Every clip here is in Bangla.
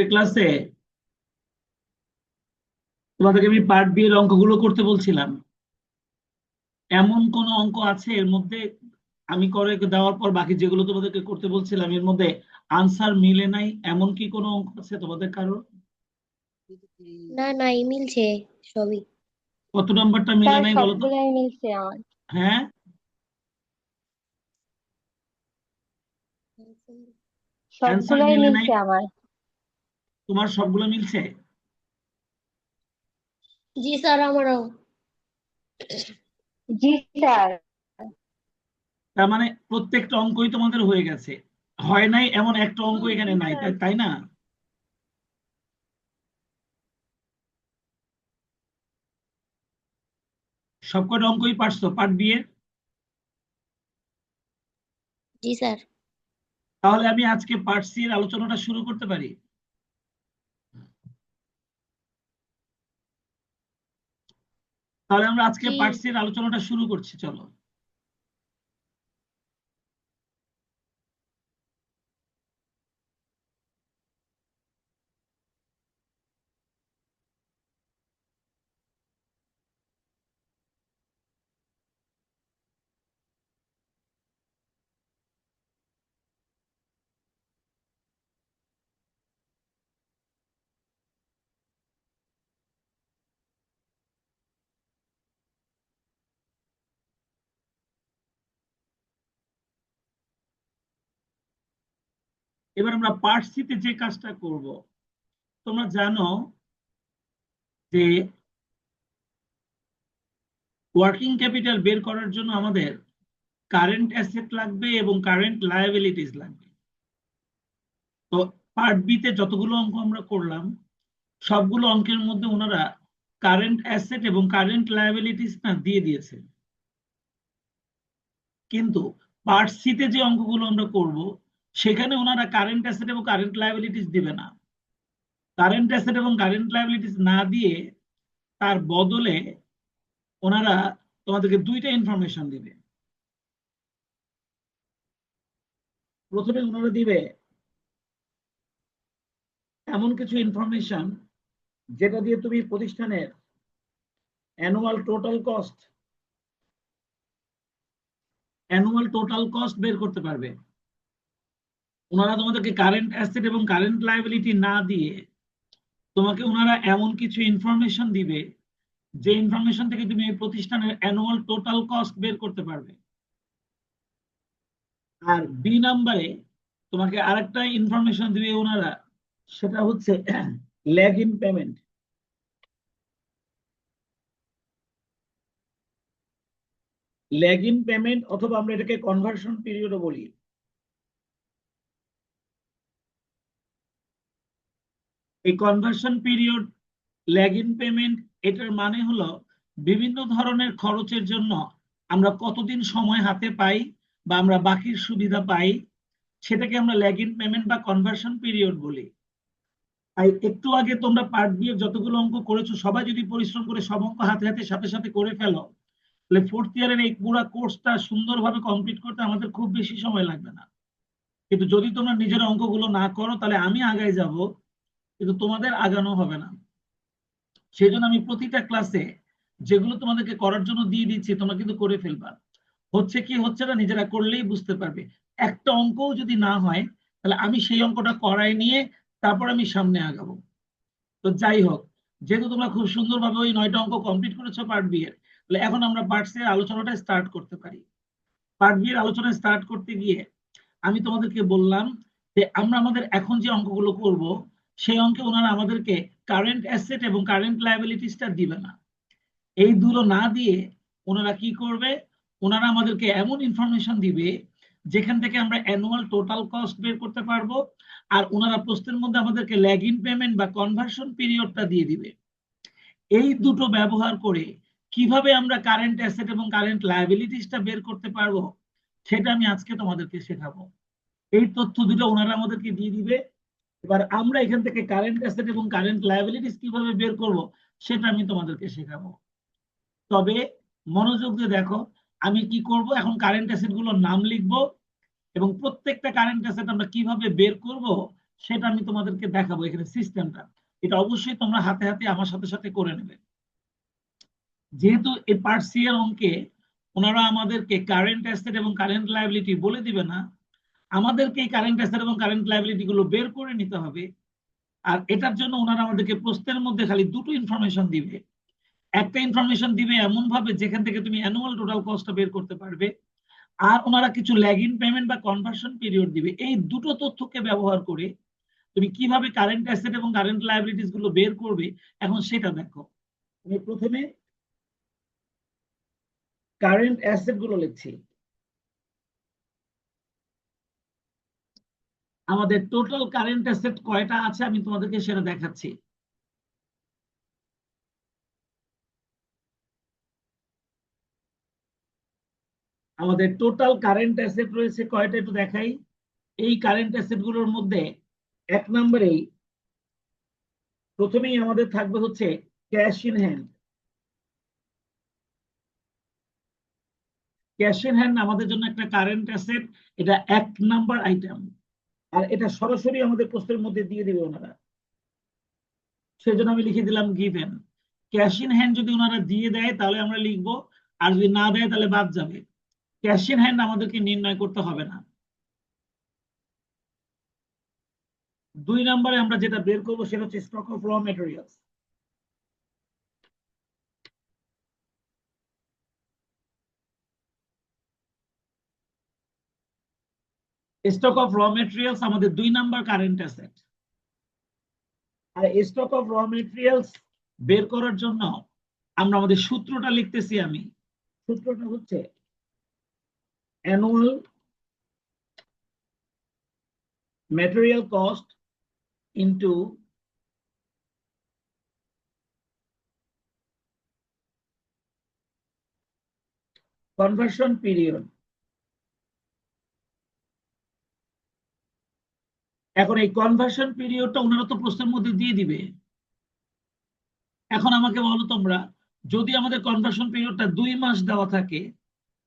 ক্লাসে তোমাদেরকে আমি পার্ট বি এর অঙ্কগুলো করতে বলছিলাম। এমন কোন অঙ্ক আছে এর মধ্যে আমি করে দেওয়ার পর বাকি যেগুলো তোমাদেরকে করতে বলছিলাম এর মধ্যে আনসার মিলে নাই? এমন কি কোনো অঙ্ক আছে তোমাদের কারো? না না, মিলছে সবই। কত নাম্বারটা মিলে স্যার নাই বলো তো? সবগুলাই মিলছে আমার। হ্যাঁ, অ্যান্সার সবগুলাই মিলে নাই? মিলছে আমার। তোমার সবগুলো মিলছে? জি স্যার, আমারও। জি স্যার। তার মানে প্রত্যেকটা অঙ্কই তোমাদের হয়ে গেছে, হয় নাই এমন একটা অঙ্ক এখানে জি নাই, স্যার। তাই তাই না? সবকটা অঙ্কই পারছো পার্ট বি এর? জি স্যার। তাহলে আমি আজকে পার্ট সি এর আলোচনাটা শুরু করতে পারি। তাহলে আমরা আজকে জি। পার্ট সি এর আলোচনাটা শুরু করছি, চলো। এবার আমরা পার্ট সি তে যে কাজটা করব, তোমরা জানো যে ওয়ার্কিং ক্যাপিটাল বের করার জন্য আমাদের কারেন্ট অ্যাসেট লাগবে এবং কারেন্ট লায়াবিলিটিস লাগবে। তো পার্ট বি তে যতগুলো অঙ্ক আমরা করলাম সবগুলো অঙ্কের মধ্যে ওনারা কারেন্ট অ্যাসেট এবং কারেন্ট লায়াবিলিটিস না দিয়ে দিয়েছে, কিন্তু পার্ট সি তে যে অঙ্কগুলো আমরা করব সেখানে ওনারা কারেন্ট অ্যাসেট এবং কারেন্ট লায়াবিলিটিস দিবে না। কারেন্ট অ্যাসেট এবং কারেন্ট লায়াবিলিটিস না দিয়ে তার বদলে ওনারা তোমাদেরকে দুইটা ইনফরমেশন দিবে। প্রথমে ওনারা দিবে এমন কিছু ইনফরমেশন যেটা দিয়ে তুমি প্রতিষ্ঠানের অ্যানুয়াল টোটাল কস্ট বের করতে পারবে। ওনারা তোমাদেরকে কারেন্ট অ্যাসেট এবং কারেন্ট লায়াবিলিটি না দিয়ে তোমাকে ওনারা এমন কিছু ইনফরমেশন দিবে যে ইনফরমেশন থেকে তুমি এই প্রতিষ্ঠানের অ্যানুয়াল টোটাল কস্ট বের করতে পারবে। আর বি নাম্বারে তোমাকে আরেকটা ইনফরমেশন দিবে ওনারা, সেটা হচ্ছে lag in payment. Lag in payment অথবা আমরা এটাকে কনভার্সন পিরিয়ডও বলি। এই conversion period, lag in payment, এটার মানে হলো বিভিন্ন ধরনের খরচের জন্য আমরা কতদিন সময় হাতে পাই বা আমরা বাকির সুবিধা পাই, সেটাকে আমরা ল্যাগ ইন পেমেন্ট বা কনভার্সন পিরিয়ড বলি। তাই একটু আগে তোমরা পার্ট বি এর যতগুলো অঙ্ক করেছো সবাই যদি পরিশ্রম করে সব অঙ্ক হাতে হাতে সাথে সাথে করে ফেলো, তাহলে ফোর্থ ইয়ারের এই পুরো কোর্সটা সুন্দরভাবে কমপ্লিট করতে আমাদের খুব বেশি সময় লাগবে না। কিন্তু যদি তোমরা নিজের অঙ্কগুলো না করো তাহলে আমি আগায় যাব, কিন্তু তোমাদের আগানো হবে না। সেই জন্য আমি প্রতিটা ক্লাসে যেগুলো তোমাদেরকে করার জন্য দিয়ে দিচ্ছি তোমরা কিন্তু করে ফেলবা। হচ্ছে কি হচ্ছে না নিজেরা করলেই বুঝতে পারবে। একটা অঙ্কও যদি না হয় তাহলে আমি সেই অঙ্কটা করাই নিয়ে তারপর আমি সামনে আগাবো। তো যাই হোক, যেহেতু তোমরা খুব সুন্দরভাবে ওই 9টা অঙ্ক কমপ্লিট করেছো পার্ট বি এর, তাহলে এখন আমরা পার্ট সি এর আলোচনাটা স্টার্ট করতে পারি। পার্ট বি এর আলোচনা স্টার্ট করতে গিয়ে আমি তোমাদেরকে বললাম যে আমরা আমাদের এখন যে অঙ্কগুলো করব সেই অঙ্কে ওনারা আমাদেরকে কারেন্ট অ্যাসেট এবং কারেন্ট লায়াবিলিটিসটা দিবে না। এই দুটো না দিয়ে ওনারা কি করবে, ওনারা আমাদেরকে এমন ইনফরমেশন দিবে যেখান থেকে আমরা অ্যানুয়াল টোটাল কস্ট বের করতে পারবো। আর ওনারা প্রশ্নের মধ্যে আমাদেরকে ল্যাগ ইন পেমেন্ট বা কনভার্সন পিরিয়ডটা দিয়ে দিবে। এই দুটো ব্যবহার করে কিভাবে আমরা কারেন্ট অ্যাসেট এবং কারেন্ট লায়াবিলিটিসটা বের করতে পারবো সেটা আমি আজকে তোমাদেরকে শেখাবো। এই তথ্য দুটো ওনারা আমাদেরকে দিয়ে দিবে। এবার আমরা এখান থেকে কারেন্ট অ্যাসেট এবং কারেন্ট লায়াবিলিটিস কিভাবে বের করব সেটা আমি তোমাদেরকে শেখাবো। তবে মনোযোগ দিয়ে দেখো, আমি কি করব, এখন কারেন্ট অ্যাসেট গুলোর নাম লিখবো এবং প্রত্যেকটা কারেন্ট অ্যাসেট আমরা কিভাবে বের করব সেটা আমি তোমাদেরকে দেখাবো এখানে সিস্টেমটা। এটা অবশ্যই তোমরা হাতে হাতে আমার সাথে সাথে করে নেবে। যেহেতু এই পার্ট সি এর অঙ্কে ওনারা আমাদেরকে কারেন্ট অ্যাসেট এবং কারেন্ট লায়াবিলিটি বলে দিবে না, আমাদেরকে এই কারেন্ট অ্যাসেট এবং কারেন্ট লায়াবিলিটি গুলো বের করে নিতে হবে। আর এটার জন্য ওনারা আমাদেরকে প্রশ্নের মধ্যে খালি দুটো ইনফরমেশন দিবে। একটা ইনফরমেশন দিবে এমন ভাবে যেখান থেকে তুমি অ্যানুয়াল টোটাল কস্টটা বের করতে পারবে, আর ওনারা কিছু ল্যাগিং পেমেন্ট বা কনভার্সন পিরিয়ড দিবে। এই দুটো তথ্যকে ব্যবহার করে তুমি কিভাবে কারেন্ট অ্যাসেট এবং কারেন্ট লায়াবিলিটিস গুলো বের করবে এখন সেটা দেখো। আমি প্রথমে কারেন্ট অ্যাসেট গুলো লিখছি। আমাদের টোটাল কারেন্ট অ্যাসেট কয়টা আছে আমি তোমাদেরকে সেটা দেখাচ্ছি। আমাদের টোটাল কারেন্ট অ্যাসেট রয়েছে কয়টা একটু দেখাই। এই কারেন্ট অ্যাসেট গুলোর মধ্যে এক নম্বরেই প্রথমেই আমাদের থাকবে হচ্ছে cash in hand. Cash in hand আমাদের জন্য একটা কারেন্ট অ্যাসেট, এটা এক নাম্বার আইটেম। আর এটা সরাসরি আমাদের প্রশ্নের মধ্যে দিয়ে দিবে ওনারা, সেজন্য আমি লিখে দিলাম গিভেন। ক্যাশ ইন হ্যান্ড যদি ওনারা দিয়ে দেয় তাহলে আমরা লিখবো, আর যদি না দেয় তাহলে বাদ যাবে। ক্যাশ ইন হ্যান্ড আমাদেরকে নির্ণয় করতে হবে না। দুই নম্বরে আমরা যেটা বের করবো সেটা হচ্ছে stock of raw materials. Stock of raw materials আমাদের দুই নাম্বার কারেন্ট অ্যাসেট। আর স্টক অফ র মেটেরিয়ালস বের করার জন্য আমরা আমাদের সূত্রটা লিখতেছি। আমি সূত্রটা হচ্ছে annual material cost into conversion period. এখন এই কনভার্সন পিরিয়ডটা ওনারা তো প্রশ্নের মধ্যে দিয়ে দিবে। এখন আমাকে বলো তোমরা, যদি আমাদের কনভার্সন পিরিয়ডটা 2 মাস দেওয়া থাকে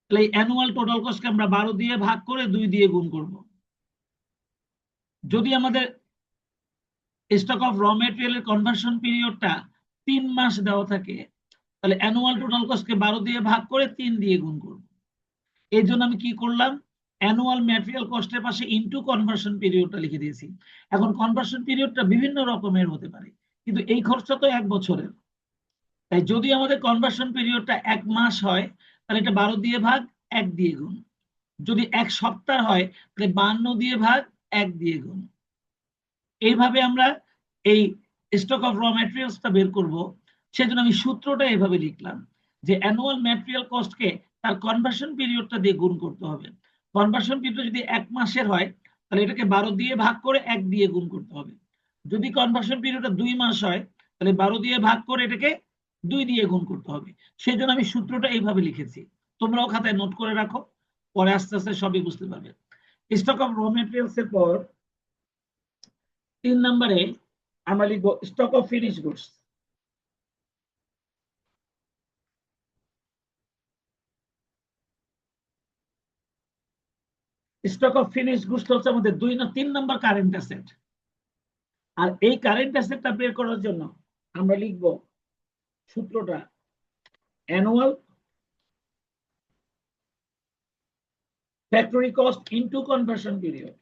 তাহলে এই অ্যানুয়াল টোটাল কস্টকে আমরা 12 দিয়ে ভাগ করে 2 দিয়ে গুণ করব। যদি আমাদের স্টক অফ র মেটেরিয়ালের কনভার্সন পিরিয়ডটা 3 মাস দেওয়া থাকে তাহলে অ্যানুয়াল টোটাল কস্টকে 12 দিয়ে ভাগ করে 3 দিয়ে গুণ করব। এই জন্য আমি কি করলাম, অ্যানুয়াল ম্যাটেরিয়াল কস্টের পাশে ইনটু কনভার্সন পিরিয়ডটা লিখে দিয়েছি। এখন কনভার্সন পিরিয়ডটা বিভিন্ন রকমের হতে পারে, কিন্তু এই খরচটা তো 1 বছরের। তাই যদি আমাদের কনভার্সন পিরিয়ডটা 1 মাস হয় তাহলে এটা 12 দিয়ে ভাগ 1 দিয়ে গুণ। যদি 1 সপ্তাহ হয় তাহলে 52 দিয়ে ভাগ 1 দিয়ে গুণ। এইভাবে আমরা এই স্টক অফ র ম্যাটেরিয়ালসটা বের করব। সেজন্য আমি সূত্রটা এইভাবে লিখলাম যে অ্যানুয়াল ম্যাটেরিয়াল কস্টকে তার কনভার্সন পিরিয়ডটা দিয়ে গুণ করতে হবে। কনভার্সন পিরিয়ড যদি 1 মাসের হয় তাহলে এটাকে 12 দিয়ে ভাগ করে 1 দিয়ে গুণ করতে হবে। যদি কনভার্সন পিরিয়ডটা 2 মাস হয় তাহলে 12 দিয়ে ভাগ করে এটাকে 2 দিয়ে গুণ করতে হবে। সেই জন্য আমি সূত্রটা এইভাবে লিখেছি, তোমরাও খাতায় নোট করে রাখো, পরে আস্তে আস্তে সবই বুঝতে পারবে। স্টক অফ র মেটেরিয়ালস এর পর 3 নম্বরে আমরা লিখবো stock of finish goods. Stock of finish goods হচ্ছে আমাদের 3 নম্বর কারেন্ট অ্যাসেট। আর এই কারেন্ট অ্যাসেটটা বের করার জন্য আমরা লিখবো সূত্রটা annual factory cost into conversion period.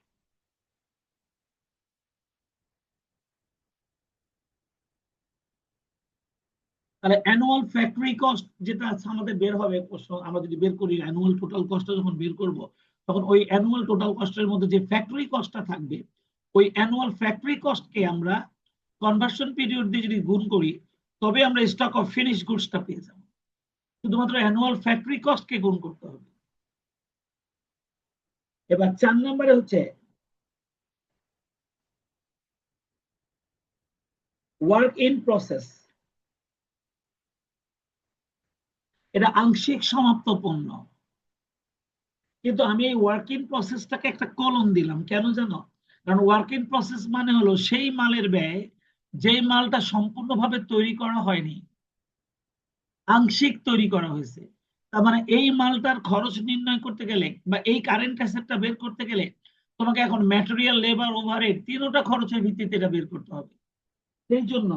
তাহলে অ্যানুয়াল ফ্যাক্টরি কস্ট যেটা আছে আমাদের বের হবে, আমরা যদি বের করি অ্যানুয়াল টোটাল কস্টটা যখন বের করব তখন ওই অ্যানুয়াল টোটাল কস্টের মধ্যে যে ফ্যাক্টরি কস্টটা থাকবে ওই অ্যানুয়াল ফ্যাক্টরি কস্টকে আমরা কনভার্সন পিরিয়ড দিয়ে যদি গুণ করি তবে আমরা স্টক অফ ফিনিশ গুডসটা পেয়ে যাব। শুধুমাত্র অ্যানুয়াল ফ্যাক্টরি কস্টকে গুণ করতে হবে। এবার 4 নম্বরে হচ্ছে ওয়ার্ক ইন প্রসেস। এটা আংশিক সমাপ্ত পণ্য, কিন্তু আমি এই ওয়ার্ক ইন প্রসেসটাকে একটা কলম দিলাম কেন জানো? কারণ ওয়ার্ক ইন প্রসেস মানে হলো সেই মালের ব্যয় যেই মালটা সম্পূর্ণভাবে তৈরি করা হয়নি, আংশিক তৈরি করা হয়েছে। তার মানে এই মালটার খরচ নির্ণয় করতে গেলে বা এই কারেন্ট অ্যাসেটটা বের করতে গেলে তোমাকে এখন ম্যাটেরিয়াল, লেবার, ওভারহেড তিনটা খরচের ভিত্তিতে এটা বের করতে হবে। সেই জন্য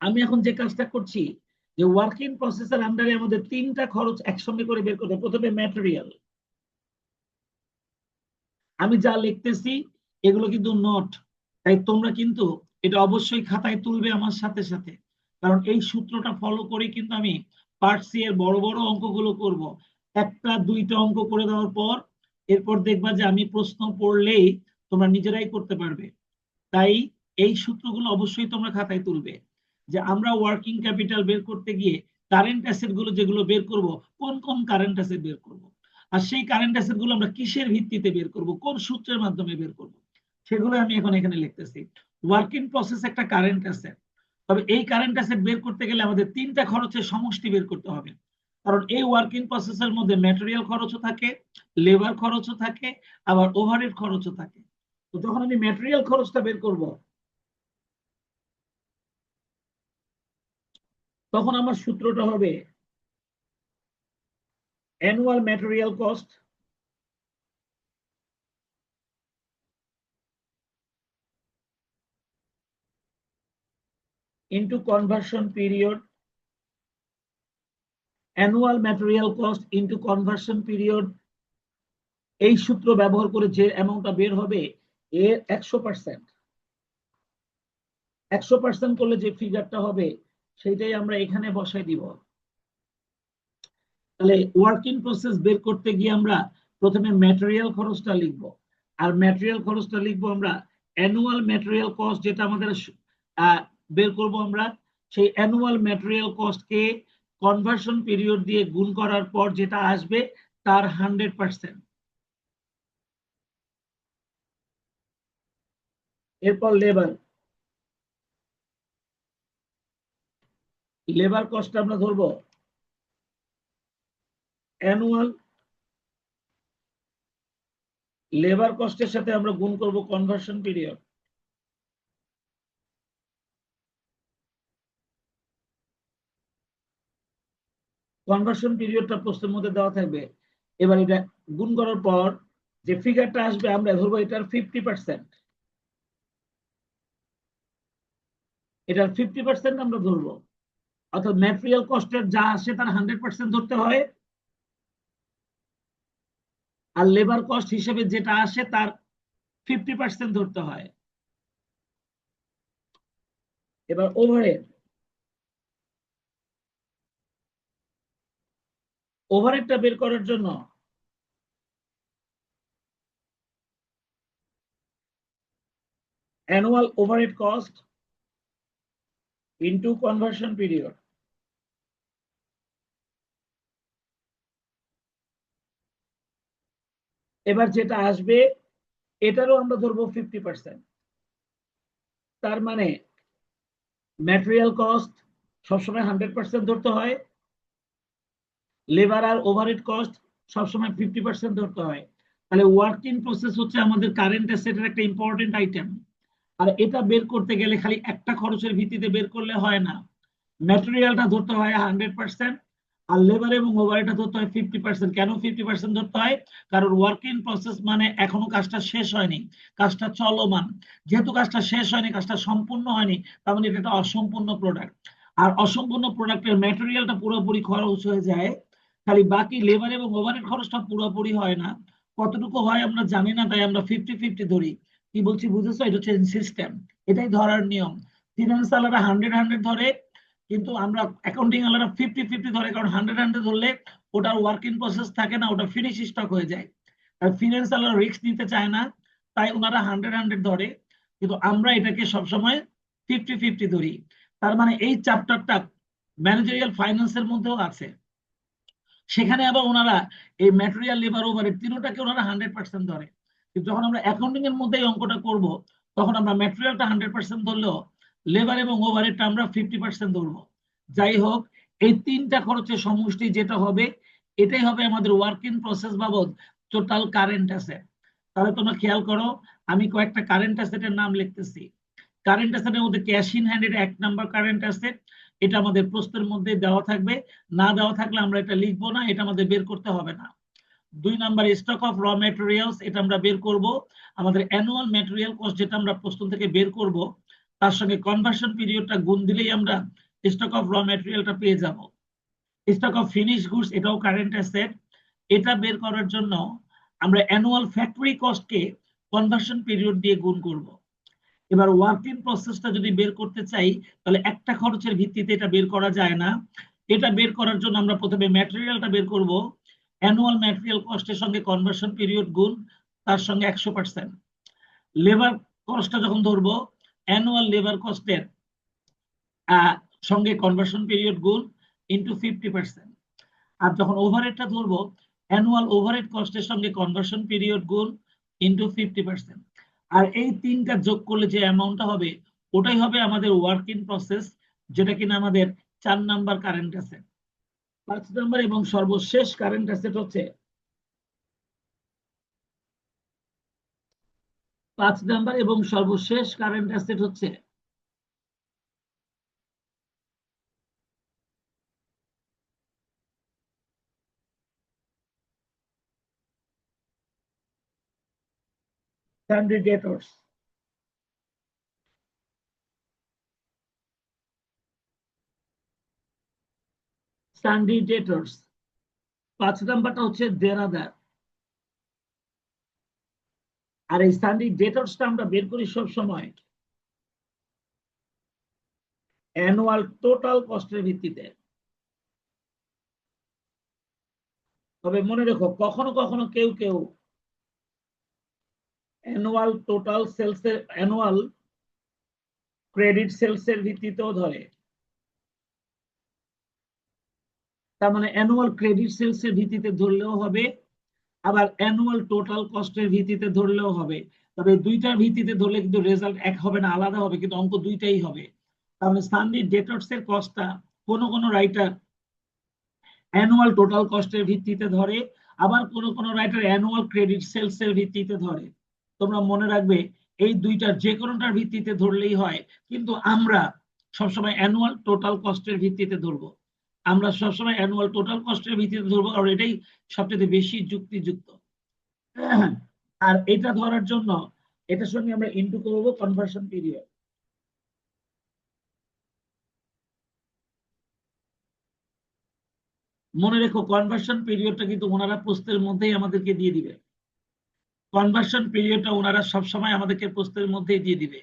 আমি এখন যে কাজটা করছি, যে ওয়ার্কিং প্রসেসের আন্ডারে আমাদের তিনটা খরচ একসঙ্গে করে বের করতে হবে। প্রথমে ম্যাটেরিয়াল, আমি যা লিখতেছি এগুলো কিন্তু নোট, তাই তোমরা কিন্তু এটা অবশ্যই খাতায় তুলবে আমার সাথে সাথে, কারণ এই সূত্রটা ফলো করে কিন্তু আমি পার্ট সি এর বড় বড় অঙ্কগুলো করব। একটা দুইটা অঙ্ক করে দেওয়ার পর এরপর দেখবা যে আমি প্রশ্ন পড়লেই তোমরা নিজেরাই করতে পারবে। তাই এই সূত্রগুলো অবশ্যই তোমরা খাতায় তুলবে, যে আমরা ওয়ার্কিং ক্যাপিটাল বের করতে গিয়ে কারেন্ট অ্যাসেট গুলো যেগুলো বের করব, কোন কোন কারেন্ট অ্যাসেট বের করব, আর সেই কারেন্ট অ্যাসেট গুলো আমরা কিসের ভিত্তিতে বের করব, কোন সূত্রের মাধ্যমে বের করব, সেগুলো আমি এখন এখানে লিখতেছি। ওয়ার্কিং প্রসেস একটা কারেন্ট অ্যাসেট, তবে এই কারেন্ট অ্যাসেট বের করতে গেলে আমাদের তিনটা খরচের সমষ্টি বের করতে হবে, কারণ এই ওয়ার্কিং প্রসেসের মধ্যে ম্যাটেরিয়াল খরচও থাকে, লেবার খরচও থাকে, আবার ওভারহেড খরচও থাকে। তো যখন আমি ম্যাটেরিয়াল খরচটা বের করব, তখন আমার সূত্রটা হবে annual material cost into conversion period, annual material cost into conversion period. এই সূত্র ব্যবহার করে যে অ্যামাউন্টটা বের হবে এর 100%, 100% করলে যে ফিগারটা হবে সেইটাই আমরা এখানে বসাই দিব। তাহলে ওয়ার্কিং প্রসেস বের করতে গিয়ে আমরা প্রথমে ম্যাটেরিয়াল খরচটা লিখব, আর ম্যাটেরিয়াল খরচটা লিখবো আমরা অ্যানুয়াল ম্যাটেরিয়াল কস্ট, যেটা আমাদের বের করব আমরা, সেই অ্যানুয়াল ম্যাটেরিয়াল কস্টকে কনভার্সন পিরিয়ড দিয়ে গুণ করার পর যেটা আসবে তার 100%। এরপর লেবার, লেবার কস্ট আমরা ধরবো অ্যানুয়াল লেবার কস্টের সাথে আমরা গুণ করব কনভার্সন পিরিয়ড। কনভার্সন পিরিয়ডটা প্রশ্নের মধ্যে দেওয়া থাকবে। এবার এটা গুণ করার পর যে ফিগারটা আসবে আমরা ধরবো এটার 50%, এটার 50% আমরা ধরবো। অর্থাৎ ম্যাটেরিয়াল কস্টের যা আসে তার 100% ধরতে হয়, আর লেবার কস্ট হিসেবে যেটা আসে তার 50% ধরতে হয়। এবার ওভারহেড, ওভারহেডটা বের করার জন্য annual overhead cost into conversion period. এবার যেটা আসবে এটারও আমরা ধরবো 50%। তার মানে ম্যাটেরিয়াল কস্ট সবসময় 100% ধরতে হয়, লেবার আর ওভারহেড কস্ট সবসময় 50% ধরতে হয়। তাহলে ওয়ার্কিং প্রসেস হচ্ছে আমাদের কারেন্ট অ্যাসেটের একটা ইম্পর্টেন্ট আইটেম, আর এটা বের করতে গেলে খালি একটা খরচের ভিত্তিতে বের করলে হয় না, ম্যাটেরিয়ালটা ধরতে হয় 100%, আর লেবার এবং ওভারহেডটা ধরতে হয় 50%। কেন 50% ধরতে হয়? কারণ ওয়ার্কিং প্রসেস মানে এখনো কাজটা শেষ হয়নি, কাজটা চলমান। যেহেতু কাজটা শেষ হয়নি, কাজটা সম্পূর্ণ হয়নি, তার মানে এটা একটা অসম্পূর্ণ প্রোডাক্ট। আর অসম্পূর্ণ প্রোডাক্টের ম্যাটেরিয়ালটা পুরোপুরি খরচ হয়ে যায়, খালি বাকি লেবার এবং ওভারহেড খরচটা পুরোপুরি হয় না। কতটুকু হয় আমরা জানি না, তাই আমরা 50-50 ধরি। কি বলছি বুঝেছো? এটা হচ্ছে সিস্টেম, এটাই ধরার নিয়ম। ফিনান্স আলাদা 100-100 ধরে, কিন্তু আমরা অ্যাকাউন্টিং আলাদা 50-50 ধরে, কারণ 100-100 ধরলে ওটার ওয়ার্কিং প্রসেস থাকে না, ওটা ফিনিশ স্টক হয়ে যায়। আর ফিনান্স আলাদা রিস্ক নিতে চায় না, তাই ওনারা 100-100 ধরে, কিন্তু আমরা এটাকে সবসময় 50-50 ধরি। তার মানে এই চ্যাপ্টারটা ম্যানেজারিয়াল ফাইন্যান্সের মধ্যেও আছে, সেখানে আবার ওনারা এই ম্যাটেরিয়াল, লেবার, ওভারহেড তিনটাকে ওনারা 100% ধরে। কিন্তু যখন আমরা অ্যাকাউন্টিং এর মধ্যে এই অঙ্কটা করব, তখন আমরা ম্যাটেরিয়ালটা 100% ধরলেও লেবার এবং ওভারহেডটা আমরা 50% ধরবো। যাই হোক, এই তিনটা খরচের সমষ্টি যেটা হবে এটাই হবে আমাদের ওয়ার্কিং প্রসেস বাবদ টোটাল কারেন্ট অ্যাসেট। তাহলে তোমরা খেয়াল করো, আমি কয়েকটা কারেন্ট অ্যাসেটের নাম লিখতেছি। কারেন্ট অ্যাসেটের মধ্যে ক্যাশ ইন হ্যান্ড, এটা 1 নম্বর কারেন্ট অ্যাসেট, এটা আমাদের প্রশ্নের মধ্যে দেওয়া থাকবে, না দেওয়া থাকলে আমরা এটা লিখবো না, এটা আমাদের বের করতে হবে না। 2 নাম্বার স্টক অফ র ম্যাটেরিয়ালস, এটা আমরা বের করব। আমাদের অ্যানুয়াল ম্যাটেরিয়াল কস্ট যেটা আমরা প্রশ্ন থেকে বের করব, তার সঙ্গে কনভার্সন পিরিয়ডটা গুণ দিলেই আমরা স্টক অফ র ম্যাটেরিয়ালটা পেয়ে যাব। স্টক অফ ফিনিশ গুডস, এটাও কারেন্ট অ্যাসেট। এটা বের করার জন্য আমরা অ্যানুয়াল ফ্যাক্টরি কস্টকে কনভার্সন পিরিয়ড দিয়ে গুণ করব। এবার ওয়ার্ক ইন প্রসেসটা যদি বের করতে চাই, তাহলে একটা খরচের ভিত্তিতে এটা বের করা যায় না। এটা বের করার জন্য আমরা প্রথমে ম্যাটেরিয়ালটা বের করব। অ্যানুয়াল ম্যাটেরিয়াল কস্টের সঙ্গে কনভার্সন পিরিয়ড গুণ, তার সঙ্গে 100%। লেবার কস্টটা যখন ধরবো, অ্যানুয়াল লেবার কস্টের সঙ্গে কনভার্সন পিরিয়ড গুণ ইন্টু 50%। আর যখন ওভারহেডটা ধরবো, অ্যানুয়াল ওভারহেড কস্টের সঙ্গে কনভার্সন পিরিয়ড গুণ ইন্টু 50%। আর এই তিনটা যোগ করলে যে অ্যামাউন্টটা হবে, ওটাই হবে আমাদের ওয়ার্ক ইন প্রসেস, যেটা কিনা আমাদের 4 নাম্বার কারেন্ট অ্যাসেট। 5 নাম্বার এবং সর্বশেষ কারেন্ট অ্যাসেট হচ্ছে 5 নাম্বার এবং সর্বশেষ কারেন্ট অ্যাসেট হচ্ছে সানডে ডেটর্স। সানডে ডেটর্স 5 নাম্বারটা হচ্ছে দেনাদার। আর এই সানডে ডেটর্সটা আমরা বের করি সব সময় অ্যানুয়াল টোটাল কস্টের ভিত্তিতে। তবে মনে রেখো, কখনো কখনো কেউ কেউ অ্যানুয়াল টোটাল সেলস এর অ্যানুয়াল ক্রেডিট সেলস এর ভিত্তিতেও ধরে। তার মানে অ্যানুয়াল ক্রেডিট সেলস এর ভিত্তিতে ধরলেও হবে, আবার অ্যানুয়াল টোটাল কস্টের ভিত্তিতে ধরলেও হবে। তবে দুইটার ভিত্তিতে ধরলে কিন্তু রেজাল্ট এক হবে না, আলাদা হবে, কিন্তু অঙ্ক দুইটাই হবে। তার মানে সানডে ডেটর্স এর কস্টটা কোন রাইটার অ্যানুয়াল টোটাল কস্টের ভিত্তিতে ধরে, আবার কোন রাইটার অ্যানুয়াল ক্রেডিট সেলস এর ভিত্তিতে ধরে। তোমরা মনে রাখবে, এই দুইটার যে কোনোটার ভিত্তিতে ধরলেই হয়, কিন্তু আমরা সবসময় অ্যানুয়াল টোটাল কস্টের ভিত্তিতে ধরবো। আমরা সবসময় অ্যানুয়াল টোটাল কস্টের ভিত্তিতে ধরবো, আর এটাই সবচেয়ে বেশি যুক্তিযুক্ত। আর এটা ধরার জন্য এটার সঙ্গে আমরা ইনটু করব কনভার্সন পিরিয়ড। মনে রেখো, কনভার্সন পিরিয়ডটা কিন্তু ওনারা প্রশ্নের মধ্যেই আমাদেরকে দিয়ে দিবে। কনভার্সন পিরিয়ডটা ওনারা সবসময় আমাদেরকে প্রশ্নের মধ্যেই দিয়ে দিবে।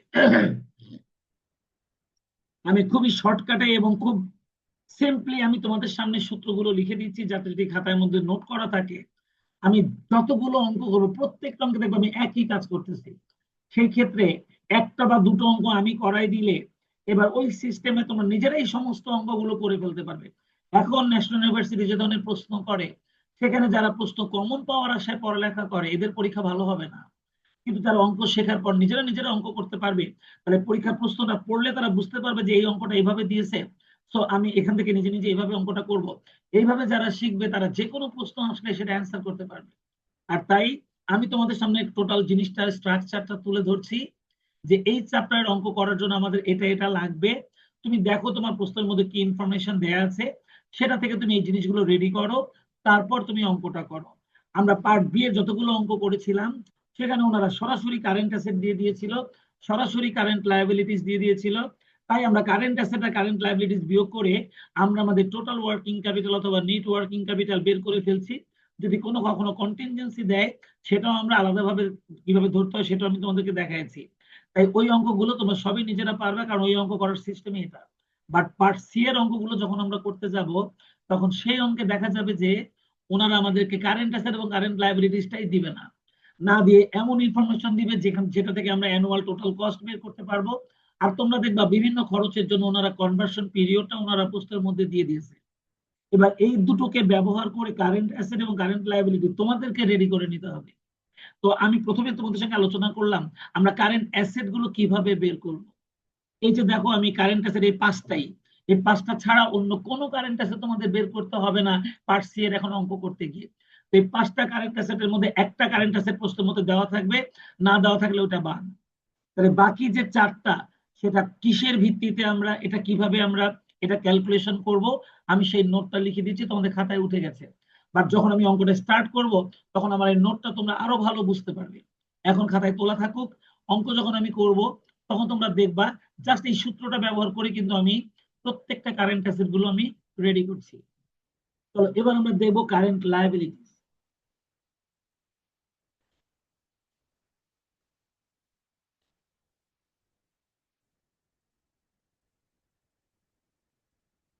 আমি খুবই শর্টকাটে এবং খুব সিম্পলি আমি তোমাদের সামনে সূত্রগুলো লিখে দিচ্ছি, যাতে যদি খাতার মধ্যে নোট করা থাকে। আমি যতগুলো অঙ্ক করবো, প্রত্যেকটা অঙ্কে দেখবো আমি একই কাজ করতেছি। সেই ক্ষেত্রে একটা বা দুটো অঙ্ক আমি করাই দিলে এবার ওই সিস্টেমে তোমরা নিজেরাই সমস্ত অঙ্কগুলো করে ফেলতে পারবে। এখন ন্যাশনাল ইউনিভার্সিটি যে ধরনের প্রশ্ন করে, সেখানে যারা প্রশ্ন কমন পাওয়ার আশায় পড়ালেখা করে, এদের পরীক্ষা ভালো হবে না। কিন্তু তারা অঙ্ক শেখার পর নিজেরা অঙ্ক করতে পারবে, তাহলে পরীক্ষার প্রশ্নটা পড়লে তারা বুঝতে পারবে যে এই অঙ্কটা এইভাবে দিয়েছে, তো আমি এখান থেকে নিজে নিজে এইভাবে অঙ্কটা করব। এইভাবে যারা শিখবে, তারা যে কোনো প্রশ্ন আসলে সেটা অ্যান্সার করতে পারবে। আর তাই আমি তোমাদের সামনে টোটাল জিনিসটা স্ট্রাকচারটা তুলে ধরছি, যে এই চ্যাপ্টারের অঙ্ক করার জন্য আমাদের এটা এটা লাগবে। তুমি দেখো তোমার প্রশ্নের মধ্যে কি ইনফরমেশন দেয়া আছে, সেটা থেকে তুমি এই জিনিসগুলো রেডি করো, তারপর তুমি অঙ্কটা করো। আমরা পার্ট বি এর যতগুলো অঙ্ক করেছিলাম, সেখানে ওনারা সরাসরি কারেন্ট অ্যাসেট দিয়ে দিয়েছিল, সরাসরি কারেন্ট লায়াবিলিটিস দিয়ে দিয়েছিল। তাই আমরা কারেন্ট অ্যাসেট আর কারেন্ট লায়াবিলিটিস বিয়োগ করে আমরা আমাদের টোটাল ওয়ার্কিং ক্যাপিটাল অথবা নেট ওয়ার্কিং ক্যাপিটাল বের করে ফেলছি। যদি কখনো কন্টিনজেন্সি দেয়, সেটাও আমরা আলাদাভাবে কিভাবে ধরতে হয় সেটাও আমি তোমাদেরকে দেখাইছি। তাই ওই অঙ্কগুলো তোমরা সবই নিজেরা পারবে, কারণ ওই অঙ্ক করার সিস্টেমই এটা। বাট পার্ট সি এর অঙ্কগুলো যখন আমরা করতে যাব, তখন সেই অঙ্কে দেখা যাবে যে ওনারা আমাদেরকে কারেন্ট অ্যাসেট এবং কারেন্ট লায়াবিলিটিসটাই দিবে না, না দিয়ে এমন ইনফরমেশন দিবে যেটা থেকে আমরা অ্যানুয়াল টোটাল কস্ট বের করতে পারবো। আর তোমরা দেখবা বিভিন্ন খরচের জন্য ওনারা কনভার্সন পিরিয়ডটা ওনারা প্রশ্নের মধ্যে দিয়ে দিয়েছে। এবার এই দুটোকে ব্যবহার করে কারেন্ট অ্যাসেট এবং কারেন্ট লায়াবিলিটি তোমাদেরকে রেডি করে নিতে হবে। তো আমি প্রথমে তোমাদের সঙ্গে আলোচনা করলাম আমরা কারেন্ট অ্যাসেট গুলো কিভাবে বের করব। এই যে দেখো, আমি কারেন্ট অ্যাসেট এই পাঁচটা ছাড়া অন্য কোনো কারেন্ট অ্যাসেট তোমাদের বের করতে হবে না পার্ট সি এর এখন অঙ্ক করতে গিয়ে। তো এই পাঁচটা কারেন্ট অ্যাসেটের মধ্যে একটা কারেন্ট অ্যাসেট প্রশ্নের মধ্যে দেওয়া থাকবে, না দেওয়া থাকলে ওটা বাদ। তাহলে বাকি যে চারটা, সেটা কিসের ভিত্তিতে আমরা এটা কিভাবে আমরা এটা ক্যালকুলেশন করব, আমি সেই নোটটা লিখে দিচ্ছি, তোমাদের খাতায় উঠে গেছে। বাট যখন আমি অঙ্কটা স্টার্ট করব তখন আমার এই নোটটা তোমরা আরো ভালো বুঝতে পারবে। এখন খাতায় তোলা থাকুক, অঙ্ক যখন আমি করব তখন তোমরা দেখবা জাস্ট এই সূত্রটা ব্যবহার করে কিন্তু আমি প্রত্যেকটা কারেন্ট অ্যাসেট গুলো আমি রেডি করছি। চলো এবার আমরা দেখবো কারেন্ট লায়াবিলিটিস।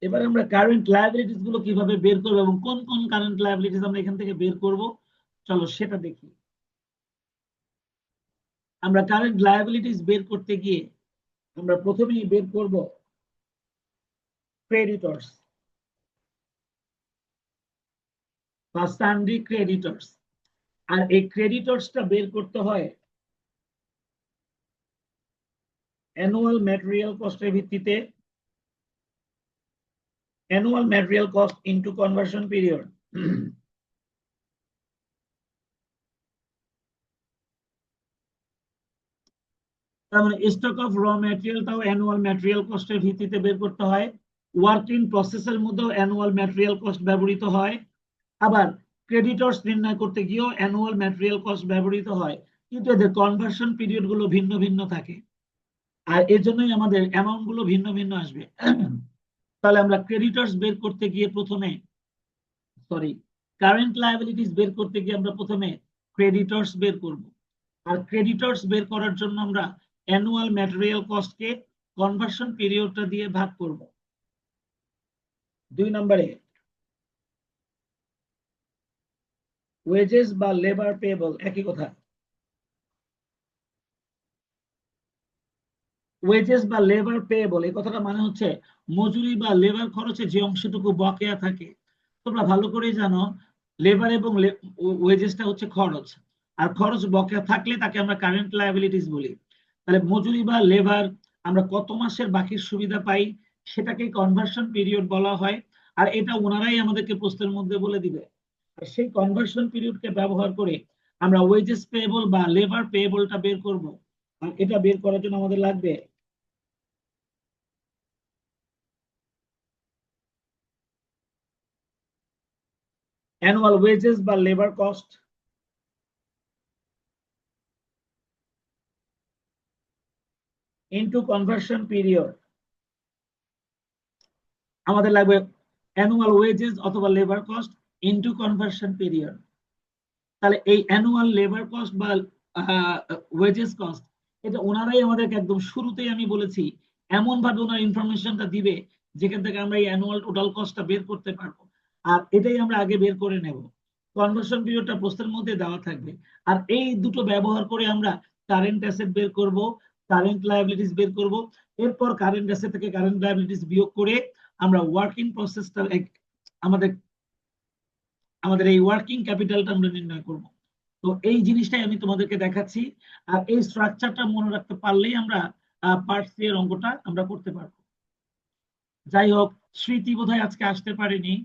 এবার আমরা কারেন্ট লায়াবিলিটিস গুলো কিভাবে বের করবো এবং কোন কোন কারেন্ট লায়াবিলিটিস আমরা এখান থেকে বের করব, চলো সেটা দেখি। আমরা কারেন্ট লায়াবিলিটিস বের করতে গিয়ে আমরা প্রথমেই বের করব ক্রেডিটর্স বা সানডি ক্রেডিটর্স। আর এই ক্রেডিটর্সটা বের করতে হয় অ্যানুয়াল ম্যাটেরিয়াল কস্টের ভিত্তিতে, annual material cost into conversion period. তার মানে স্টক অফ র ম্যাটেরিয়ালটাও অ্যানুয়াল ম্যাটেরিয়াল কস্টের ভিত্তিতে বের করতে হয়। ওয়ার্ক ইন প্রসেসের মধ্যেও অ্যানুয়াল ম্যাটেরিয়াল কস্ট ব্যবহৃত হয়। আবার ক্রেডিটর্স নির্ণয় করতে গিয়েও অ্যানুয়াল ম্যাটেরিয়াল কস্ট ব্যবহৃত হয়, কিন্তু এদের কনভার্সন পিরিয়ড গুলো ভিন্ন ভিন্ন থাকে। আর এর জন্যই আমাদের অ্যামাউন্ট গুলো ভিন্ন ভিন্ন আসবে। তাহলে আমরা ক্রেডিটর্স বের করতে গিয়ে প্রথমে, সরি, কারেন্ট লায়াবিলিটিস বের করতে গিয়ে আমরা প্রথমে ক্রেডিটর্স বের করব। আর ক্রেডিটর্স বের করার জন্য আমরা অ্যানুয়াল ম্যাটেরিয়াল কস্টকে কনভার্সন পিরিয়ডটা দিয়ে ভাগ করব। 2 নম্বরে ওয়েজেস বা লেবার পেয়েবল, একই কথা। ওয়েজেস বা লেবার পেয়েবল এই কথাটা মানে হচ্ছে মজুরি বা লেবার খরচে যে অংশটুকু বকেয়া থাকে। তোমরা ভালো করেই জানো লেবার এবং ওয়েজেসটা হচ্ছে খরচ, আর খরচ বকেয়া থাকলে তাকে আমরা কারেন্ট লায়াবিলিটিস বলি। তাহলে মজুরি বা লেবার আমরা কত মাসের বাকির সুবিধা পাই সেটাকে কনভার্সন পিরিয়ড বলা হয়। আর এটা ওনারাই আমাদেরকে প্রশ্নের মধ্যে বলে দিবে। আর সেই কনভার্সন পিরিয়ডকে ব্যবহার করে আমরা ওয়েজেস পেয়েবল বা লেবার পেয়েবলটা বের করব। আর এটা বের করার জন্য আমাদের লাগবে অ্যানুয়াল ওয়েজেস বা labour cost into conversion period. আমাদের লাগবে অ্যানুয়াল ওয়েজেস অথবা labour cost into conversion period. তাহলে এই অ্যানুয়াল লেবার কস্ট বা ওয়েজেস কস্ট এটা ওনারাই আমাদেরকে একদম শুরুতেই আমি বলেছি এমন ভাবে ওনার ইনফরমেশনটা দিবে যেখান থেকে আমরা এই অ্যানুয়াল টোটাল কস্টটা বের করতে পারবো। আর এটাই আমরা আগে বের করে নেব। কনভার্সন পিরিয়ডটা প্রশ্নের মধ্যে দেওয়া থাকবে। আর এই দুটো ব্যবহার করে আমরা কারেন্ট অ্যাসেট বের করব, কারেন্ট লায়াবিলিটিস বের করব। এরপর কারেন্ট অ্যাসেট থেকে কারেন্ট লায়াবিলিটিস বিয়োগ করে আমরা ওয়ার্কিং প্রসেসটা আমাদের আমাদের এই ওয়ার্কিং ক্যাপিটালটা আমরা নির্ণয় করব। তো এই জিনিসটাই আমি তোমাদেরকে দেখাচ্ছি। আর এই স্ট্রাকচারটা মনে রাখতে পারলেই আমরা পার্ট সি এর অঙ্কটা আমরা করতে পারবো। যাই হোক, স্মৃতি বোধহয় আজকে আসতে পারেনি,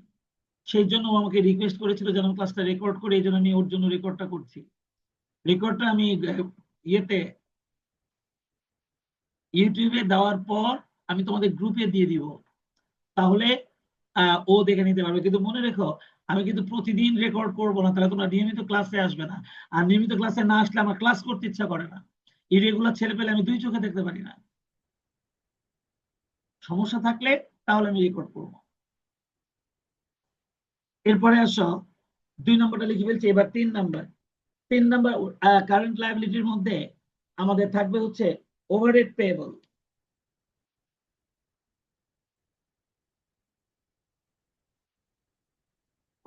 সেই জন্য ও আমাকে রিকোয়েস্ট করেছিল যেন ক্লাসটা রেকর্ড করে, এই জন্য আমি ওর জন্য রেকর্ডটা করছি। রেকর্ডটা আমি ইয়েতে ইউটিউবে দেওয়ার পর আমি তোমাদের গ্রুপে দিয়ে দিব, তাহলে ও দেখে নিতে পারবে। কিন্তু মনে রেখো আমি কিন্তু প্রতিদিন রেকর্ড করবো না, তাহলে তোমরা নিয়মিত ক্লাসে আসবে না। আর নিয়মিত ক্লাসে না আসলে আমার ক্লাস করতে ইচ্ছা করে না। ইরেগুলার ছেলে পেলে আমি দুই চোখে দেখতে পারি না। সমস্যা থাকলে তাহলে আমি রেকর্ড করবো। এরপরে আসো 2 নম্বরটা লিখে ফেলছি, এবার 3 নম্বর। 3 নম্বর কারেন্ট লায়াবিলিটির মধ্যে আমাদের থাকবে হচ্ছে ওভারহেড পেয়েবল।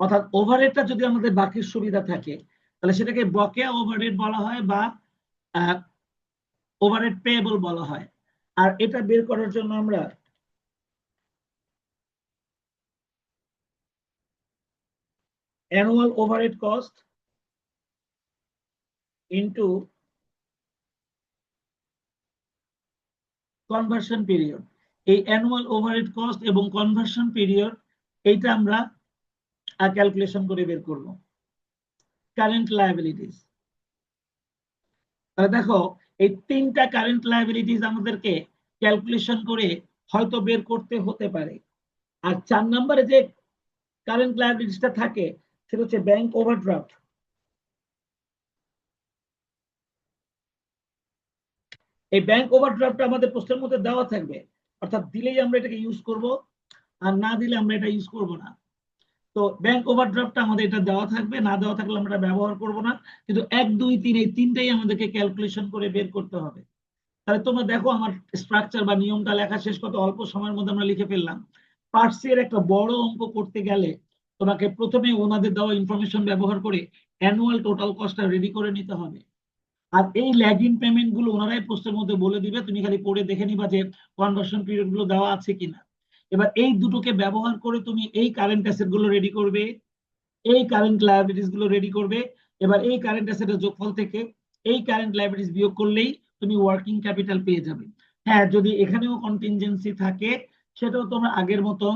অর্থাৎ ওভারহেডটা যদি আমাদের বাকির সুবিধা থাকে তাহলে সেটাকে বকেয়া ওভারহেড বলা হয় বা ওভারহেড পেয়েবল বলা হয়। আর এটা বের করার জন্য আমরা annual overhead cost into conversion period, এই অ্যানুয়াল ওভারহেড কস্ট এবং কনভার্সন পিরিয়ড এইটা আমরা ক্যালকুলেশন করে বের করব কারেন্ট লায়াবিলিটিস। তাহলে দেখো এই 3টা কারেন্ট লায়াবিলিটিস আমাদেরকে ক্যালকুলেশন করে হয়তো বের করতে হতে পারে। আর 4 নম্বরে যে কারেন্ট লায়াবিলিটিসটা থাকে সেটা হচ্ছে ব্যাংক ওভারড্রাফট। এই ব্যাংক ওভারড্রাফট আমাদের প্রশ্নের মধ্যে দেওয়া থাকবে, অর্থাৎ দিলেই আমরা এটাকে ইউজ করব, আর না দিলে আমরা এটা ইউজ করব না। তো ব্যাংক ওভারড্রাফটটা আমাদের এটা দেওয়া থাকবে, না দেওয়া থাকলে আমরা এটা ব্যবহার করব না, কিন্তু 1 2 3 এই তিনটাই আমাদেরকে ক্যালকুলেশন করে বের করতে হবে। তাহলে তোমরা দেখো আমার স্ট্রাকচার বা নিয়মটা লেখা শেষ কত অল্প সময়ের মধ্যে আমরা লিখে ফেললাম। পার্টস এর একটা বড় অঙ্ক করতে গেলে তোমাকে প্রথমে ওনাদের দেওয়া ইনফরমেশন ব্যবহার করে অ্যানুয়াল টোটাল কস্টটা রেডি করে নিতে হবে। আর এই ল্যাগিং পেমেন্ট গুলো ওনারাই প্রশ্নের মধ্যে বলে দিবে, তুমি খালি পড়ে দেখে নিবা যে কনভার্সন পিরিয়ড গুলো দেওয়া আছে কিনা। এবার এই দুটোকে ব্যবহার করে তুমি এই কারেন্ট অ্যাসেট গুলো রেডি করবে, এই কারেন্ট লায়াবিলিটিস গুলো রেডি করবে। এবার এই কারেন্ট অ্যাসেটের যোগফল থেকে এই কারেন্ট লায়াবিলিটিস বিয়োগ করলেই তুমি ওয়ার্কিং ক্যাপিটাল পেয়ে যাবে। হ্যাঁ, যদি এখানেও কন্টিনজেন্সি থাকে সেটাও তোমরা আগের মতো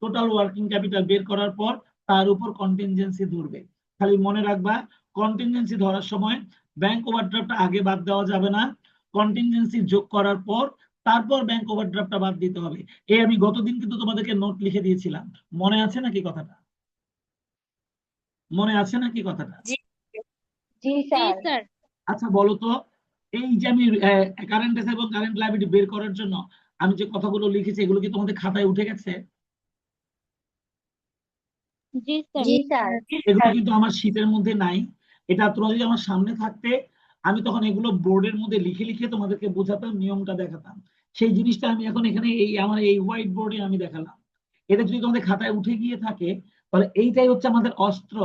টোটাল ওয়ার্কিং ক্যাপিটাল বের করার পর তার উপর কন্টিনজেন্সি ধরবে। খালি মনে রাখবা, কন্টিনজেন্সি ধরার সময় ব্যাংক ওভারড্রাফটটা আগে বাদ দেওয়া যাবে না, কন্টিনজেন্সি যোগ করার পর তারপর ব্যাংক ওভারড্রাফটটা বাদ দিতে হবে। এই আমি গতদিন কিন্তু তোমাদেরকে নোট লিখে দিয়েছিলাম, মনে আছে নাকি কথাটা? মনে আছে নাকি কথাটা? জি জি জি স্যার। স্যার। আচ্ছা বলো তো, এই যে আমি কারেন্ট অ্যাসেট এবং কারেন্ট লায়াবিলিটি বের করার জন্য আমি যে কথাগুলো লিখেছি এগুলো কি তোমাদের খাতায় উঠে গেছে? জি স্যার। জি স্যার। এগুলো কিন্তু আমার শীটের মধ্যে নাই। এটা তোমরা যদি আমার সামনে থাকতে, আমি তখন এগুলো বোর্ডের মধ্যে লিখে লিখে তোমাদেরকে বোঝাতাম, নিয়মটা দেখাতাম। সেই জিনিসটা আমি এখন এখানে এই আমার এই হোয়াইট বোর্ডে আমি দেখালাম। এটা যদি তোমাদের খাতায় উঠে গিয়ে থাকে তাহলে এইটাই হচ্ছে আমাদের অস্ত্র,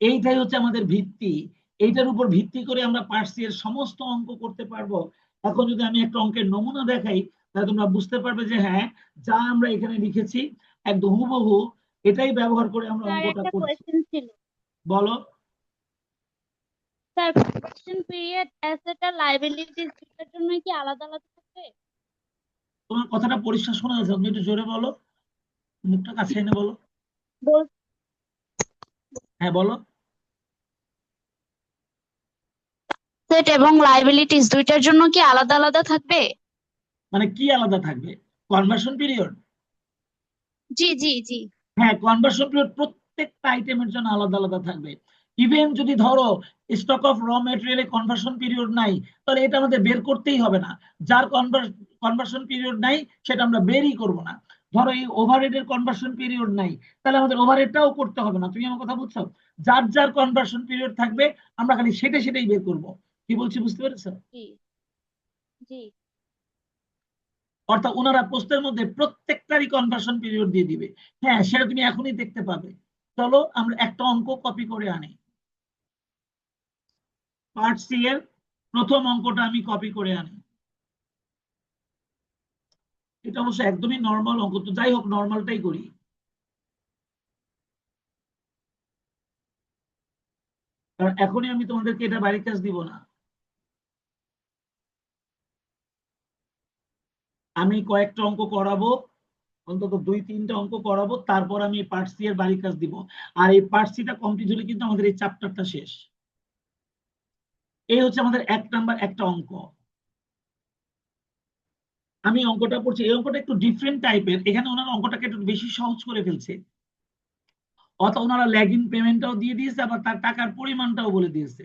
এইটাই হচ্ছে আমাদের ভিত্তি। এইটার উপর ভিত্তি করে আমরা পার্সি এর সমস্ত অঙ্ক করতে পারবো। এখন যদি আমি একটা অঙ্কের নমুনা দেখাই তাহলে তোমরা বুঝতে পারবে যে হ্যাঁ, যা আমরা এখানে লিখেছি একদম হুবহু এটাই ব্যবহার করে আমরা স্যার অঙ্কটা একটা করছি। কোয়েশ্চেন ছিল। বলো। স্যার কনভার্সন পিরিয়ড অ্যাসেট আর লায়াবিলিটিস দুটার জন্য কি আলাদা আলাদা থাকবে? তোমার কথাটা পরিষ্কার শোনা যাচ্ছে, তুমি একটু জোরে বলো, মুখটা কাছে এনে বলো। বল হ্যাঁ বলো। অ্যাসেট এবং লায়াবিলিটিস দুইটার জন্য কি আলাদা আলাদা থাকবে? মানে কি আলাদা থাকবে? Conversion period? জি জি জি। হ্যাঁ, কনভার্সন পিরিয়ড প্রত্যেকটা আইটেমের জন্য আলাদা আলাদা থাকবে। ইভেন যদি ধরো স্টক অফ র মেটেরিয়ালে কনভার্সন পিরিয়ড নাই, তাহলে এটা আমাদের বের করতেই হবে না। যার কনভার্সন পিরিয়ড নাই সেটা আমরা বেরই করব না। ধরো এই ওভারহেডের কনভার্সন পিরিয়ড নাই, তাহলে আমাদের ওভারহেডটাও করতে হবে না। তুমি আমার কথা বুঝছো? যার যার কনভার্সন পিরিয়ড থাকবে আমরা খালি সেটাই বের করব। কি বলছি বুঝতে পেরেছো? জি জি। অর্থাৎ ওনারা প্রশ্নের মধ্যে প্রত্যেকটারই কনভার্সন পিরিয়ড দিয়ে দিবে। হ্যাঁ, সেটা তুমি এখনই দেখতে পাবে। চলো আমরা একটা অঙ্ক কপি করে আনি। পার্ট সি এর প্রথম অঙ্কটা আমি কপি করে আনি। এটা অবশ্য একদমই নর্মাল অঙ্ক, তো যাই হোক নর্মালটাই করি। কারণ এখনই আমি তোমাদেরকে এটা বাড়ির কাজ দিব না, আমি কয়েকটা অঙ্ক করাবো, অন্তত 2 3টা অঙ্ক করাবো, তারপর আমি পার্ট সি এর বাড়ির কাজ দিব। আর এই পার্ট সিটা কমপ্লিট হলে কিন্তু আমাদের এই চ্যাপ্টারটা শেষ। এই হচ্ছে আমাদের 1 নাম্বার একটা অঙ্ক। আমি অঙ্কটা পড়ছি, এই অঙ্কটা একটু ডিফারেন্ট টাইপের, এখানে ওনারা অঙ্কটাকে একটু বেশি সহজ করে ফেলছে। অত ওনারা ল্যাগিং পেমেন্টটাও দিয়ে দিয়েছে, আবার তার টাকার পরিমাণটাও বলে দিয়েছে।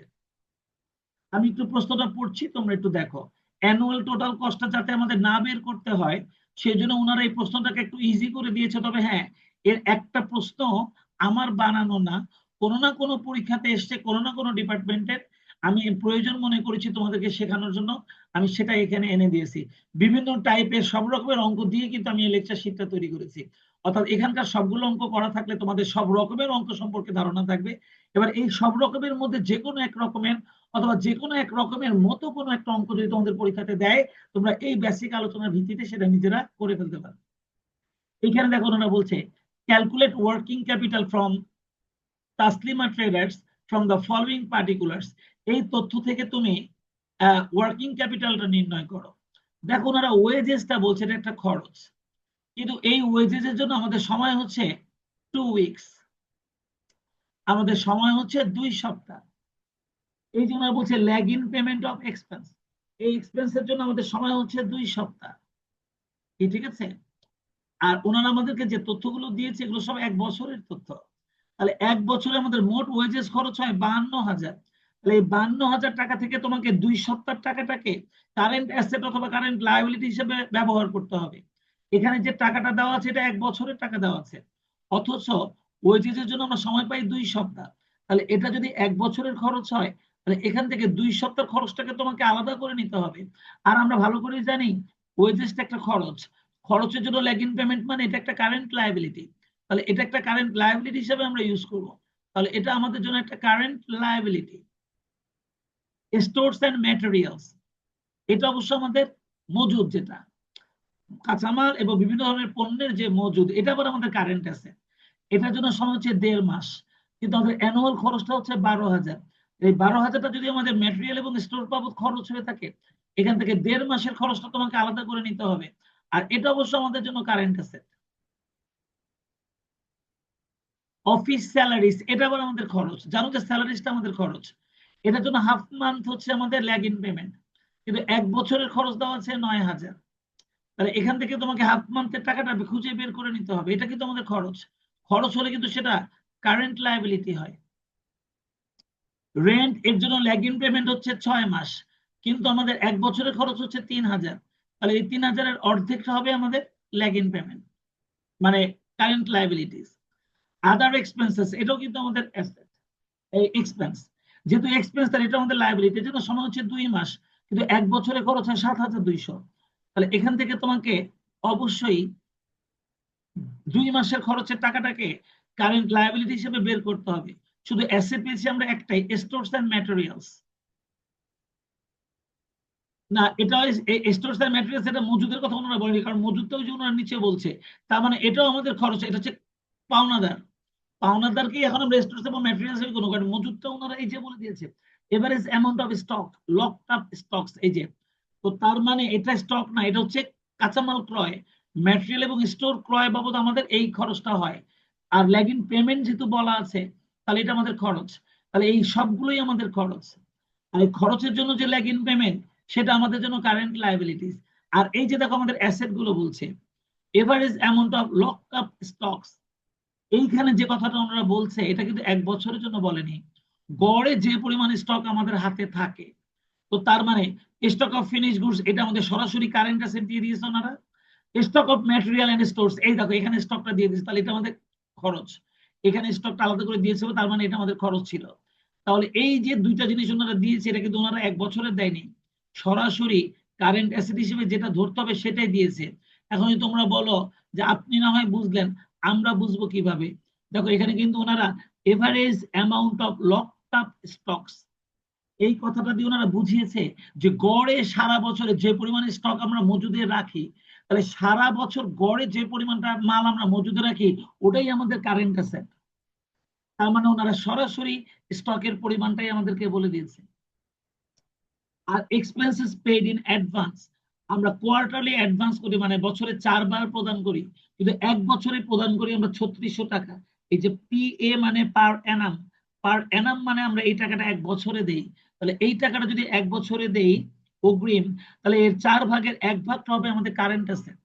আমি একটু প্রশ্নটা পড়ছি, তোমরা একটু দেখো। অ্যানুয়াল টোটাল কস্টটা যাতে আমাদের না বের করতে হয় সেই জন্য ওনারা এই প্রশ্নটাকে একটু ইজি করে দিয়েছে। তবে হ্যাঁ, এর একটা প্রশ্ন আমার বানানো না, কোনো না কোনো পরীক্ষাতে এসছে কোনো না কোনো ডিপার্টমেন্টের, আমি প্রয়োজন মনে করেছি তোমাদেরকে শেখানোর জন্য, আমি সেটা এখানে এনে দিয়েছি। বিভিন্ন টাইপের সব রকমের অঙ্ক দিয়ে কিন্তু আমি এই লেকচার শিটটা তৈরি করেছি। অর্থাৎ এখানকার সবগুলো অঙ্ক করা থাকলে তোমাদের সব রকমের অঙ্ক সম্পর্কে ধারণা থাকবে। এবার এই সব রকমের মধ্যে যে কোনো এক রকমের অথবা যে কোনো এক রকমের মতো কোনো একটা অঙ্ক যদি তোমাদের পরীক্ষাতে দেয়, তোমরা এই বেসিক আলোচনার ভিত্তিতে সেটা নিজেরা করে ফেলতে পারো। এখানে দেখো ওনারা বলছে calculate working capital from Taslima traders from the following particulars. এই তথ্য থেকে তুমি ওয়ার্কিং ক্যাপিটালটা নির্ণয় করো। দেখো ওনারা ওয়েজেসটা বলছে এটা একটা খরচ, কিন্তু এই ওয়েজেসের জন্য আমাদের সময় হচ্ছে 2 উইকস, আমাদের সময় হচ্ছে 2 সপ্তাহ। এই জন্য বলছে lag in payment of expense, এই এক্সপেন্সের জন্য আমাদের সময় হচ্ছে 2 সপ্তাহ। ঠিক আছে? আর ওনারা আমাদেরকে যে তথ্যগুলো দিয়েছে এগুলো সব 1 বছরের তথ্য। তাহলে এক বছরে আমাদের মোট ওয়েজেস খরচ হয় 52,000। তাহলে এই 52,000 টাকা থেকে তোমাকে 2 সপ্তাহ টাকাটাকে কারেন্ট অ্যাসেট অথবা কারেন্ট লায়াবিলিটি হিসেবে ব্যবহার করতে হবে। এখানে যে টাকাটা দেওয়া আছে এটা এক বছরের টাকা দেওয়া আছে, অথচ ওয়েজেসের জন্য আমরা সময় পাই 2 সপ্তাহ। তাহলে এটা যদি এক বছরের খরচ হয়, তাহলে এখান থেকে 2 সপ্তাহ খরচটাকে তোমাকে আলাদা করে নিতে হবে। আর আমরা ভালো করে জানি ওয়েজেসটা একটা খরচ, খরচের জন্য ল্যাগিং পেমেন্ট মানে এটা একটা কারেন্ট লায়াবিলিটি। তাহলে এটা একটা কারেন্ট লায়াবিলিটি হিসেবে আমরা ইউজ করব। তাহলে এটা আমাদের জন্য একটা current liability. Stores and materials, এটা অবশ্য আমাদের মজুদ, যেটা কাঁচামাল এবং বিভিন্ন ধরনের পণ্যের যে মজুদ, এটা আবার আমাদের কারেন্ট আছে। এটার জন্য সময় হচ্ছে 1.5 মাস, কিন্তু আমাদের অ্যানুয়াল খরচটা হচ্ছে 12,000। এই 12,000টা যদি আমাদের ম্যাটেরিয়াল এবং স্টোর বাবদ খরচ হয়ে থাকে, এখান থেকে 1.5 মাসের খরচটা তোমাকে আলাদা করে নিতে হবে। আর এটা অবশ্য আমাদের জন্য কারেন্ট আছে। অফিস স্যালারিজ, এটা আবার আমাদের খরচ, জানো যে স্যালারিজটা আমাদের খরচ। এটার জন্য হাফ মান্থ হচ্ছে আমাদের ল্যাগ ইন পেমেন্ট, কিন্তু এক বছরের খরচ দেওয়া আছে 9,000। তাহলে এখান থেকে তোমাকে হাফ মান্থের টাকাটা খুঁজে বের করে নিতে হবে। এটা কিন্তু আমাদের খরচ, খরচ হলে কিন্তু সেটা কারেন্ট লায়াবিলিটি হয়। রেন্ট, এর জন্য ল্যাগ ইন পেমেন্ট হচ্ছে 6 মাস, কিন্তু আমাদের এক বছরের খরচ হচ্ছে 3,000। তাহলে এই 3,000-এর অর্ধেকটা হবে আমাদের ল্যাগ ইন পেমেন্ট, মানে কারেন্ট লায়াবিলিটিস। আদার এক্সপেন্সেস, এটাও কিন্তু আমাদের এই এক্সপেন্স, যেহেতু এক্সপেন্স তার এটা আমাদের লায়াবিলিটির জন্য সময় হচ্ছে 2 মাস, কিন্তু এক বছরে খরচ হয় 7,200। তাহলে এখান থেকে তোমাকে অবশ্যই 2 মাসের খরচের টাকাটাকে কারেন্ট লায়াবিলিটি হিসেবে বের করতে হবে। শুধু অ্যাসেট পেয়েছি আমরা একটাই, স্টোরস এন্ড ম্যাটেরিয়ালস। না, এটা স্টোরস এন্ড ম্যাটেরিয়ালস, এটা মজুদের কথা ওনারা বলেনি, কারণ মজুদটাও যে ওনারা নিচে বলছে, তার মানে এটাও আমাদের খরচ। এটা হচ্ছে পাওনাদার, পাওনাদারকে এখন আমরা স্টোরস এবং ম্যাটেরিয়ালস এর কোনো, কারণ মজুদটা ওনারা এই যে বলে দিয়েছে average amount of stock, locked up stocks, এই যে। তো তার মানে এটা স্টক না, এটা হচ্ছে কাঁচামাল ক্রয়, ম্যাটেরিয়াল এবং স্টোর ক্রয় বাবদ আমাদের এই খরচটা হয়। আর ল্যাগিং পেমেন্ট যেহেতু বলা আছে, তাহলে এটা আমাদের খরচ। তাহলে এই সবগুলোই আমাদের খরচ। আর এই খরচের জন্য যে ল্যাগিং পেমেন্ট, সেটা আমাদের জন্য কারেন্ট লায়াবিলিটিস। আর এই যে দেখো আমাদের অ্যাসেট গুলো বলছে average amount of locked up stocks, এইখানে যে কথাটা ওনারা বলছে এটা কিন্তু এক বছরের জন্য বলেনি, গড়ে যে পরিমাণ স্টক আমাদের হাতে থাকে। তো তার মানে স্টক অফ ফিনিশ গুডস, এটা আমাদের সরাসরি কারেন্ট অ্যাসেট দিয়ে দিয়েছে ওনারা। Stock of material and stores, এই দেখো এখানে স্টকটা দিয়ে দিয়েছে, তাহলে এটা আমাদের খরচ। এখানে স্টকটা আলাদা করে দিয়েছে, তার মানে এটা আমাদের খরচ ছিল। তাহলে এই যে দুইটা জিনিস ওনারা দিয়েছে, এটা কিন্তু ওনারা এক বছরের দেয়নি, সরাসরি কারেন্ট অ্যাসেট হিসেবে যেটা ধরতে হবে সেটাই দিয়েছে। এখন যদি তোমরা বলো যে আপনি না হয় বুঝলেন, আমরা বুঝবো কিভাবে? দেখো এখানে কিন্তু ওনারা average amount of locked up stocks, এই কথাটা দিয়ে ওনারা বুঝিয়েছে যে গড়ে সারা বছরে যে পরিমাণ স্টক আমরা মজুদে রাখি, তাহলে সারা বছর গড়ে যে পরিমাণটা মাল আমরা মজুদে রাখি, ওটাই আমাদের কারেন্ট অ্যাসেট। তার মানে ওনারা সরাসরি স্টকের পরিমাণটাই আমাদেরকে বলে দিয়েছে। আর এক্সপেন্সেস পেইড ইন অ্যাডভান্স, আমরা কোয়ার্টারলি অ্যাডভান্স করি, মানে বছরে 4 বার প্রদান করি, কিন্তু এক বছরে প্রদান করি আমরা 3600 টাকা। এই যে PA মানে পার অ্যানাম, পার অ্যানাম মানে আমরা এই টাকাটা এক বছরে দেই। তাহলে এই টাকাটা যদি এক বছরে দেই অগ্রিম, তাহলে এর 4/1 হবে আমাদের কারেন্ট অ্যাসেট।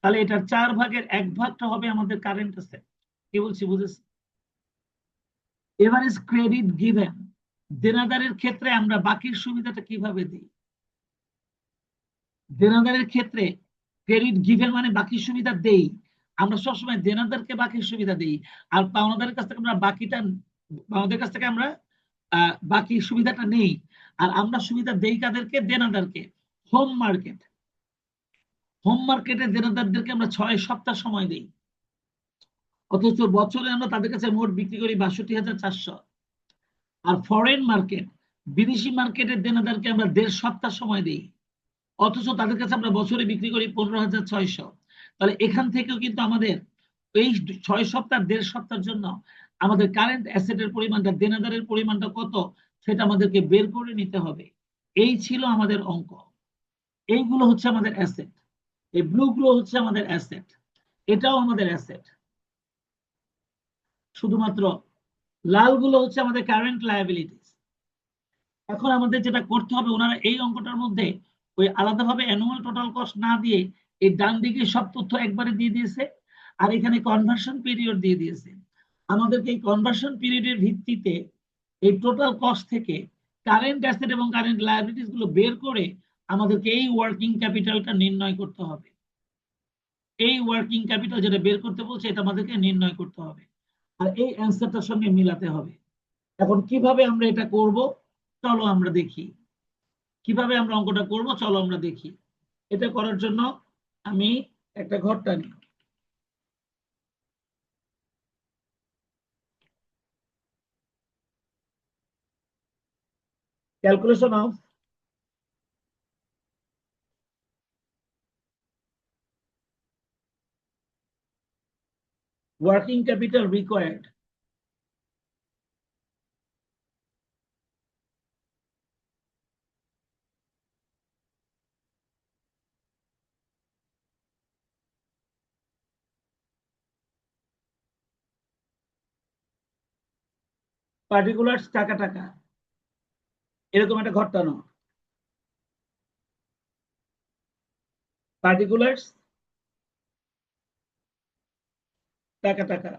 তাহলে এটার 4/1 হবে আমাদের কারেন্ট অ্যাসেট। কি বলছি বুঝেছ? এভারেজ ক্রেডিট গিভেন, দেনাদারের ক্ষেত্রে আমরা বাকির সুবিধাটা কিভাবে দিই? দেনাদারের ক্ষেত্রে ক্রেডিট গিভেন মানে বাকি সুবিধা দেই, আমরা সবসময় দেনাদারকে বাকি সুবিধা দেই। আর পাওনাদারের কাছ থেকে আমরা বাকিটা, পাওনাদারের কাছ থেকে আমরা বাকি সুবিধাটা নেই। আর আমরা সুবিধা দেই কাদেরকে? দেনাদারকে। হোম মার্কেট, হোম মার্কেটে দেনাদারদেরকে আমরা 6 সপ্তাহ সময় দেই, অথচ বছরে আমরা তাদের কাছে মোট বিক্রি করি 62,400। আর ফরেন মার্কেট, বিদেশি মার্কেটের দেনাদারকে আমরা 1.5 সপ্তাহ সময় দেই, অথচ তাদের কাছে আমরা বছরে বিক্রি করি 15,600। তাহলে এখান থেকেও কিন্তু আমাদের এই 6 সপ্তাহ 1.5 সপ্তাহের জন্য আমাদের কারেন্ট অ্যাসেটের পরিমাণটা, দেনাদারের পরিমাণটা কত, সেটা আমাদেরকে বের করে নিতে হবে। এই ছিল আমাদের অঙ্ক। এইগুলো হচ্ছে আমাদের অ্যাসেট, এই ব্লু গুলো হচ্ছে আমাদের অ্যাসেট, এটাও আমাদের অ্যাসেট। শুধুমাত্র লাল গুলো হচ্ছে আমাদের কারেন্ট লায়াবিলিটিস। এখন আমাদের যেটা করতে হবে, ওনারা এই অঙ্কটার মধ্যে ওই আলাদাভাবে অ্যানুয়াল টোটাল কস্ট না দিয়ে এই ডান দিকে সব তথ্য একবারে দিয়ে দিয়েছে, আর এখানে কনভার্সন পিরিয়ড দিয়ে দিয়েছে। আমাদেরকে এই কনভার্সন পিরিয়ডের ভিত্তিতে এই টোটাল কস্ট থেকে কারেন্ট অ্যাসেট এবং কারেন্ট লায়াবিলিটিস গুলো বের করে আমাদেরকে এই ওয়ার্কিং ক্যাপিটালটা নির্ণয় করতে হবে। এই ওয়ার্কিং ক্যাপিটাল যেটা বের করতে বলছে এটা আমাদেরকে নির্ণয় করতে হবে আর এই অ্যান্সারটার সঙ্গে মিলাতে হবে। এখন কিভাবে আমরা এটা করব চলো আমরা দেখি। কিভাবে আমরা অঙ্কটা করব চলো আমরা দেখি। এটা করার জন্য আমি একটা ঘর টানি। Calculation of working capital required particular টাকা টাকা এরকম একটা ঘর টানো। পার্টিকুলার্স টাকা টাকা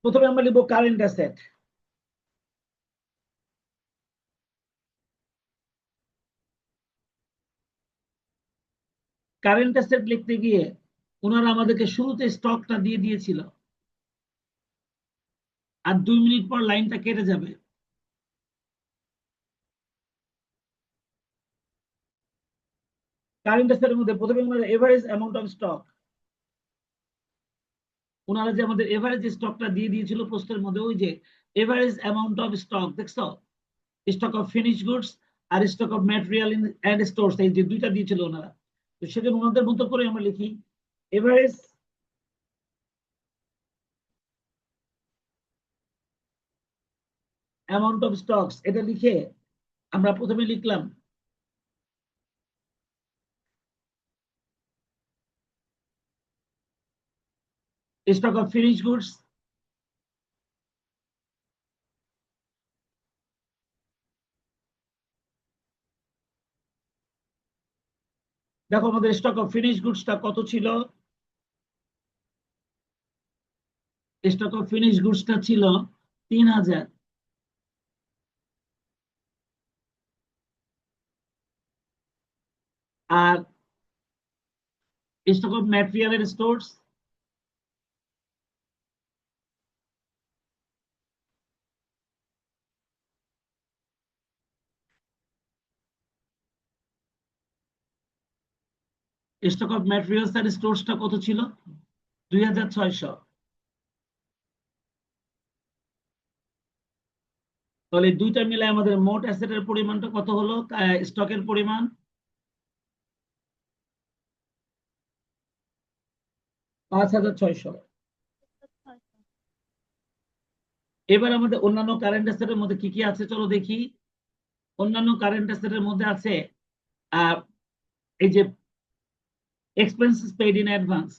প্রথমে আমরা লিখবো কারেন্ট অ্যাসেট। কারেন্ট অ্যাসেট লিখতে গিয়ে ওনারা আমাদেরকে শুরুতে স্টকটা দিয়ে দিয়েছিল আর 2 মিনিট পর লাইনটা কেটে যাবে। কারেন্ট অ্যাসেটের মধ্যে প্রথমে আমরা এভারেজ অ্যামাউন্ট অফ স্টক, ওনারা যে আমাদের এভারেজ স্টকটা দিয়ে দিয়েছিল প্রশ্নের মধ্যে, ওই যে এভারেজ অ্যামাউন্ট অফ স্টক দেখছো, স্টক অফ ফিনিশ গুডস আর stock of material in and stores, এই যে দুইটা দিয়েছিল ওনারা। তো সেজন্য ওনাদের মতো করে আমরা লিখি এভারেজ অ্যামাউন্ট অফ স্টকস। এটা লিখে আমরা প্রথমে লিখলাম স্টক অফ ফিনিশ গুডস দেখো আমাদের স্টক অফ ফিনিশ গুডসটা কত ছিল, স্টক অফ ফিনিশ গুডসটা ছিল 3000। আর স্টক অফ ম্যাটেরিয়াল এর স্টোরস স্টক অফ ম্যাটেরিয়ালস এর স্টোরসটা কত ছিল 2600। তাহলে দুইটা মিলে আমাদের মোট অ্যাসেটের পরিমাণটা কত হলো, স্টকের পরিমাণ 5600। এবার আমাদের অন্যান্য কারেন্ট অ্যাসেটের মধ্যে কি কি আছে চলো দেখি। অন্যান্য কারেন্ট অ্যাসেটের মধ্যে আছে এই যে এক্সপেন্সেস পেইড ইন অ্যাডভান্স,